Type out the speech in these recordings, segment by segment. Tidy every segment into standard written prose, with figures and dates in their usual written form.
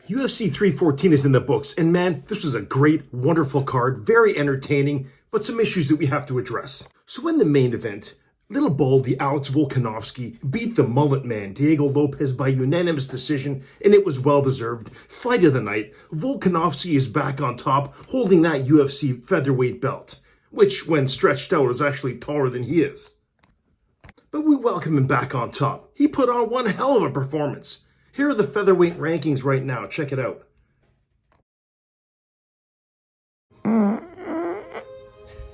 UFC 314 is in the books, and man, this was a great, wonderful card, very entertaining, but some issues that we have to address. So in the main event, Little Baldy Alex Volkanovski beat the mullet man Diego Lopez by unanimous decision, and it was well-deserved. Fight of the night, Volkanovski is back on top, holding that UFC featherweight belt, which, when stretched out, is actually taller than he is. But we welcome him back on top. He put on one hell of a performance. Here are the featherweight rankings right now. Check it out.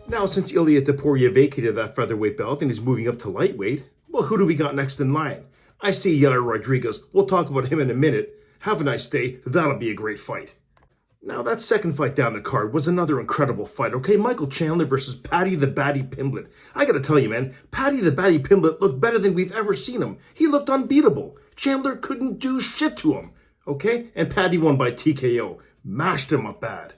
Now, since Ilia Topuria vacated that featherweight belt and is moving up to lightweight, well, who do we got next in line? I see Yair Rodriguez. We'll talk about him in a minute. Have a nice day. That'll be a great fight. Now, that second fight down the card was another incredible fight, okay? Michael Chandler versus Paddy the Batty Pimblett. I gotta tell you, man, Paddy the Batty Pimblett looked better than we've ever seen him. He looked unbeatable. Chandler couldn't do shit to him, okay? And Paddy won by TKO. Mashed him up bad.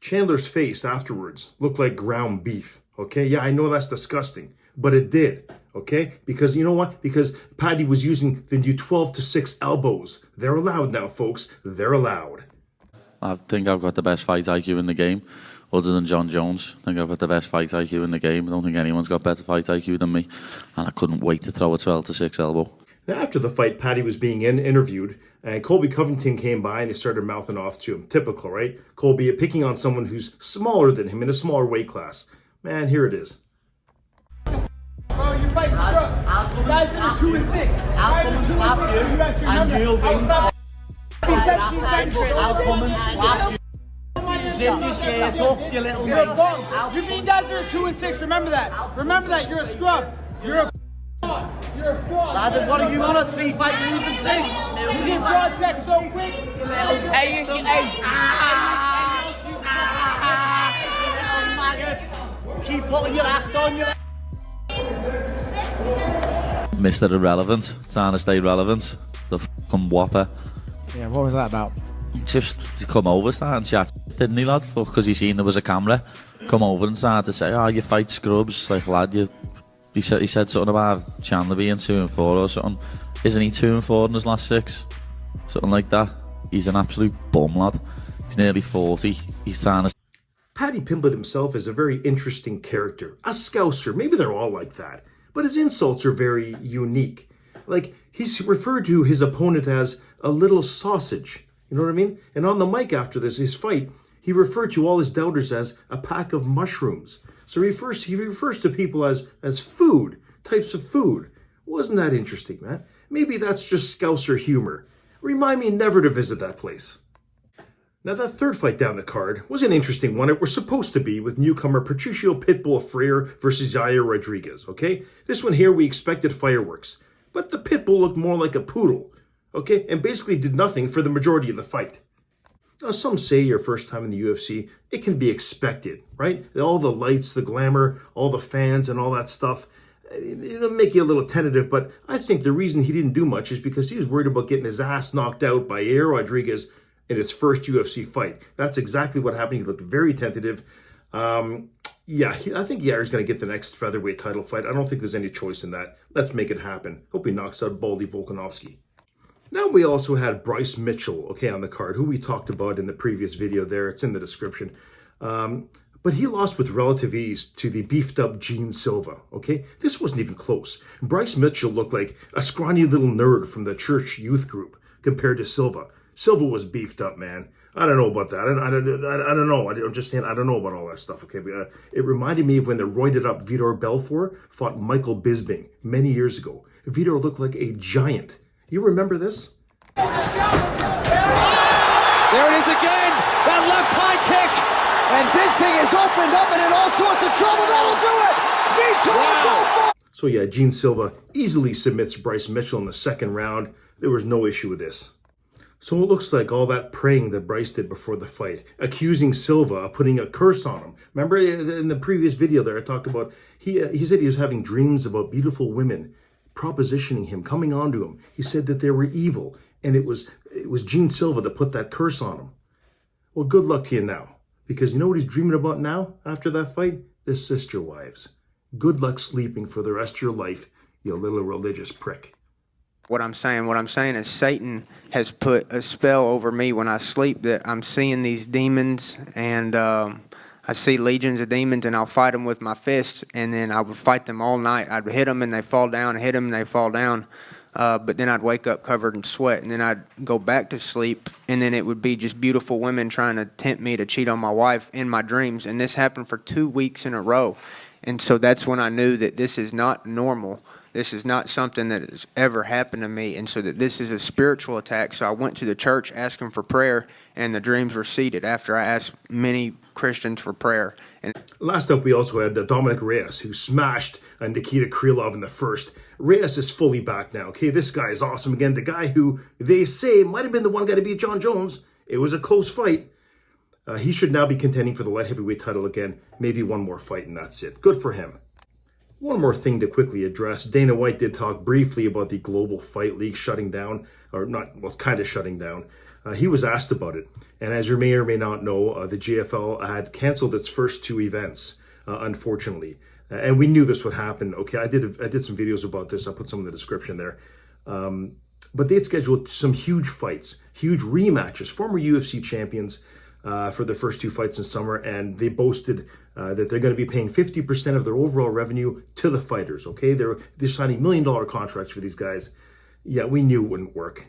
Chandler's face afterwards looked like ground beef, okay? Yeah, I know that's disgusting, but it did, okay? Because you know what? Because Paddy was using the new 12-6 elbows. They're allowed now, folks. They're allowed. I think I've got the best fight IQ in the game, other than John Jones. I think I've got the best fight IQ in the game. I don't think anyone's got better fight IQ than me, and I couldn't wait to throw a 12-6 elbow. Now, after the fight, Paddy was being interviewed, and Colby Covington came by and he started mouthing off to him. Typical, right? Colby picking on someone who's smaller than him in a smaller weight class. Man, here it is. Bro, you fight scrub. You guys are 2 and 6. I'll come and slap you, and you'll be... I'll come and slap you. Zip your shirt up, you little mate. You mean guys are 2 and 6? Remember that. Remember that. You're a scrub. You're a fraud. You're a fraud. Lad, what are you on a 3-fight losing streak? You did fraud check so quick. Hey, keep putting your act on you. Mr. Irrelevant, trying to stay relevant. The fucking whopper. Yeah, what was that about? Just come over, starting chat, didn't he, lad? Because he seen there was a camera. Come over and started to say, "Oh, you fight scrubs." Like, lad, he said something about Chandler being 2 and 4 or something. Isn't he 2 and 4 in his last 6? Something like that. He's an absolute bum, lad. He's nearly 40. He's trying to... Paddy Pimblett himself is a very interesting character. A Scouser. Maybe they're all like that. But his insults are very unique. Like, he's referred to his opponent as a little sausage. You know what I mean? And on the mic after his fight, he referred to all his doubters as a pack of mushrooms. So he refers to people as food, types of food. Wasn't that interesting, man? Maybe that's just Scouser humor. Remind me never to visit that place. Now, that third fight down the card was an interesting one. It was supposed to be with newcomer Patricio Pitbull Freire versus Yair Rodriguez, okay? This one here, we expected fireworks. But the Pitbull looked more like a poodle, okay? And basically did nothing for the majority of the fight. Now, some say your first time in the UFC, it can be expected, right? All the lights, the glamour, all the fans and all that stuff, it'll make you a little tentative, but I think the reason he didn't do much is because he was worried about getting his ass knocked out by Yair Rodriguez in his first UFC fight. That's exactly what happened. He looked very tentative. I think Yair's going to get the next featherweight title fight. I don't think there's any choice in that. Let's make it happen. Hope he knocks out Baldy Volkanovski. Now we also had Bryce Mitchell, okay, on the card, who we talked about in the previous video there. It's in the description. But he lost with relative ease to the beefed-up Gene Silva, okay? This wasn't even close. Bryce Mitchell looked like a scrawny little nerd from the church youth group compared to Silva. Silva was beefed up, man. I don't know about that. I don't know. I'm just saying I don't know about all that stuff, okay? But, it reminded me of when the roided-up Vitor Belfort fought Michael Bisping many years ago. Vitor looked like a giant. You remember this? There it is again, that left high kick, and Bisping is opened up and in all sorts of trouble. That'll do it. Vitor. So yeah, Gene Silva easily submits Bryce Mitchell in the second round. There was no issue with this. So it looks like all that praying that Bryce did before the fight, accusing Silva of putting a curse on him. Remember in the previous video there, I talked about, he said he was having dreams about beautiful women propositioning him, coming onto him. He said that they were evil, and it was Gene Silva that put that curse on him. Well, good luck to you now, because you know what he's dreaming about now after that fight? The sister wives. Good luck sleeping for the rest of your life, you little religious prick. What I'm saying is Satan has put a spell over me when I sleep that I'm seeing these demons, and I see legions of demons, and I'll fight them with my fists, and then I would fight them all night. I'd hit them and they fall down, hit them and they fall down, but then I'd wake up covered in sweat, and then I'd go back to sleep, and then it would be just beautiful women trying to tempt me to cheat on my wife in my dreams, and this happened for 2 weeks in a row, and so that's when I knew that this is not normal. This is not something that has ever happened to me, and so that this is a spiritual attack. So I went to the church asking for prayer, and the dreams receded after I asked many Christians for prayer. And Last up, we also had Dominic Reyes, who smashed Nikita Krylov in the first. Reyes is fully back now. Okay, this guy is awesome again. The guy who they say might have been the one guy to beat John Jones. It was a close fight. He should now be contending for the light heavyweight title again. Maybe one more fight, and that's it. Good for him. One more thing to quickly address. Dana White did talk briefly about the Global Fight League shutting down, or not, well, kind of shutting down. He was asked about it. And as you may or may not know, the GFL had canceled its first 2 events, unfortunately. And we knew this would happen. Okay, I did some videos about this. I'll put some in the description there. But they had scheduled some huge fights, huge rematches, former UFC champions, for the first 2 fights in summer, and they boasted that they're going to be paying 50% of their overall revenue to the fighters. Okay, they're signing $1 million contracts for these guys. Yeah, we knew it wouldn't work.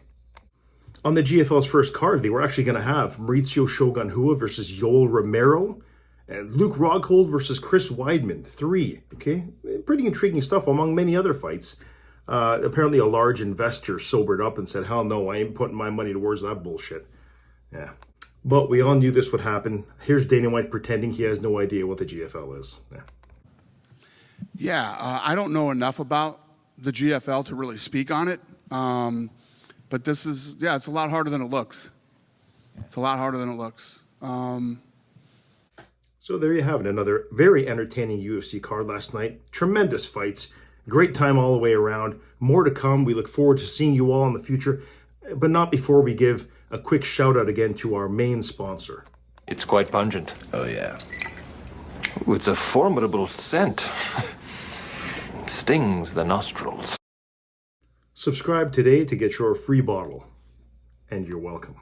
On the GFL's first card, they were actually going to have Mauricio Shogun Rua versus Yoel Romero, and Luke Rockhold versus Chris Weidman, 3. Okay, pretty intriguing stuff among many other fights. Apparently, a large investor sobered up and said, "Hell no, I ain't putting my money towards that bullshit." Yeah. But we all knew this would happen. Here's Dana White pretending he has no idea what the GFL is. Yeah, I don't know enough about the GFL to really speak on it. But this is, yeah, it's a lot harder than it looks. It's a lot harder than it looks. So there you have it. Another very entertaining UFC card last night. Tremendous fights. Great time all the way around. More to come. We look forward to seeing you all in the future. But not before we give a quick shout out again to our main sponsor. It's quite pungent. Oh, yeah. Ooh, it's a formidable scent. It stings the nostrils. Subscribe today to get your free bottle. And you're welcome.